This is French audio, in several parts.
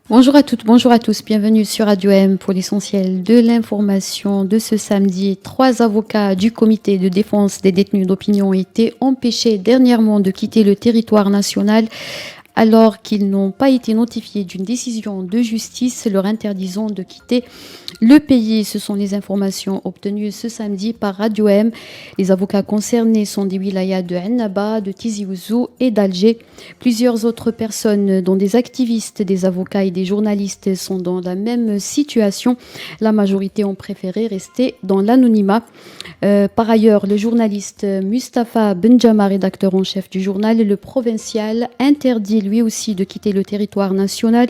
Bonjour à toutes, bonjour à tous, bienvenue sur Radio M pour l'essentiel de l'information de ce samedi. 3 avocats du comité de défense des détenus d'opinion ont été empêchés dernièrement de quitter le territoire national alors qu'ils n'ont pas été notifiés d'une décision de justice leur interdisant de quitter le pays. Ce sont les informations obtenues ce samedi par Radio M. Les avocats concernés sont des wilayas de Annaba, de Tizi Ouzou et d'Alger. Plusieurs autres personnes, dont des activistes, des avocats et des journalistes, sont dans la même situation. La majorité ont préféré rester dans l'anonymat. Par ailleurs, le journaliste Mustapha Benjama, rédacteur en chef du journal Le Provincial, interdit lui aussi de quitter le territoire national.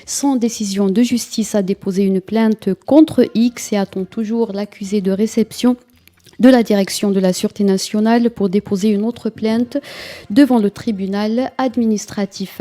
Sans décision de justice, a déposé une plainte contre X et attend toujours l'accusé de réception de la direction de la Sûreté nationale pour déposer une autre plainte devant le tribunal administratif.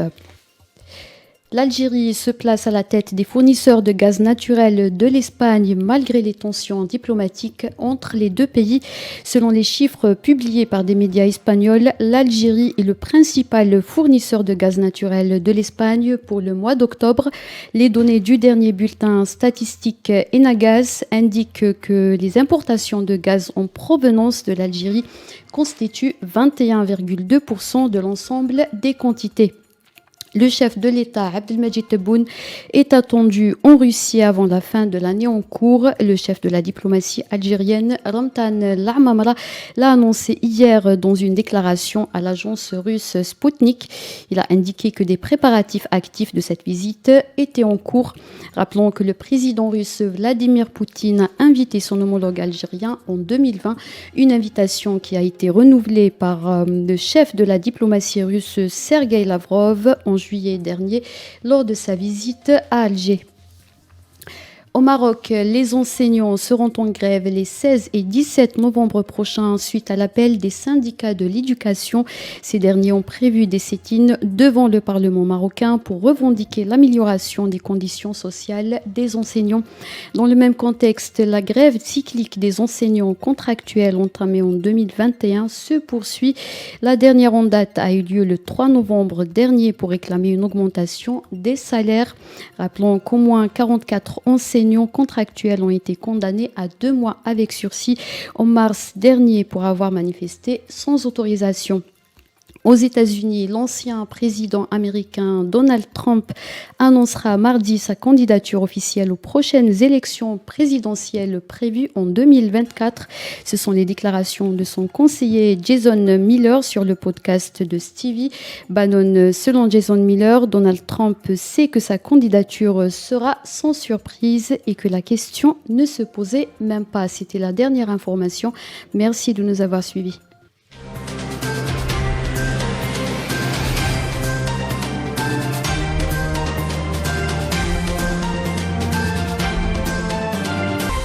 L'Algérie se place à la tête des fournisseurs de gaz naturel de l'Espagne malgré les tensions diplomatiques entre les deux pays. Selon les chiffres publiés par des médias espagnols, l'Algérie est le principal fournisseur de gaz naturel de l'Espagne pour le mois d'octobre. Les données du dernier bulletin statistique Enagaz indiquent que les importations de gaz en provenance de l'Algérie constituent 21,2% de l'ensemble des quantités. Le chef de l'État, Abdelmadjid Tebboune, est attendu en Russie avant la fin de l'année en cours. Le chef de la diplomatie algérienne, Ramtan Lamamra, l'a annoncé hier dans une déclaration à l'agence russe Sputnik. Il a indiqué que des préparatifs actifs de cette visite étaient en cours. Rappelons que le président russe Vladimir Poutine a invité son homologue algérien en 2020, une invitation qui a été renouvelée par le chef de la diplomatie russe, Sergueï Lavrov, en juillet dernier lors de sa visite à Alger. Au Maroc, les enseignants seront en grève les 16 et 17 novembre prochains suite à l'appel des syndicats de l'éducation. Ces derniers ont prévu des sit-ins devant le Parlement marocain pour revendiquer l'amélioration des conditions sociales des enseignants. Dans le même contexte, la grève cyclique des enseignants contractuels entamée en 2021 se poursuit. La dernière en date a eu lieu le 3 novembre dernier pour réclamer une augmentation des salaires. Rappelons qu'au moins 44 enseignants contractuels ont été condamnés à 2 mois avec sursis en mars dernier pour avoir manifesté sans autorisation. Aux États-Unis, l'ancien président américain Donald Trump annoncera mardi sa candidature officielle aux prochaines élections présidentielles prévues en 2024. Ce sont les déclarations de son conseiller Jason Miller sur le podcast de Stevie Bannon. Selon Jason Miller, Donald Trump sait que sa candidature sera sans surprise et que la question ne se posait même pas. C'était la dernière information. Merci de nous avoir suivis.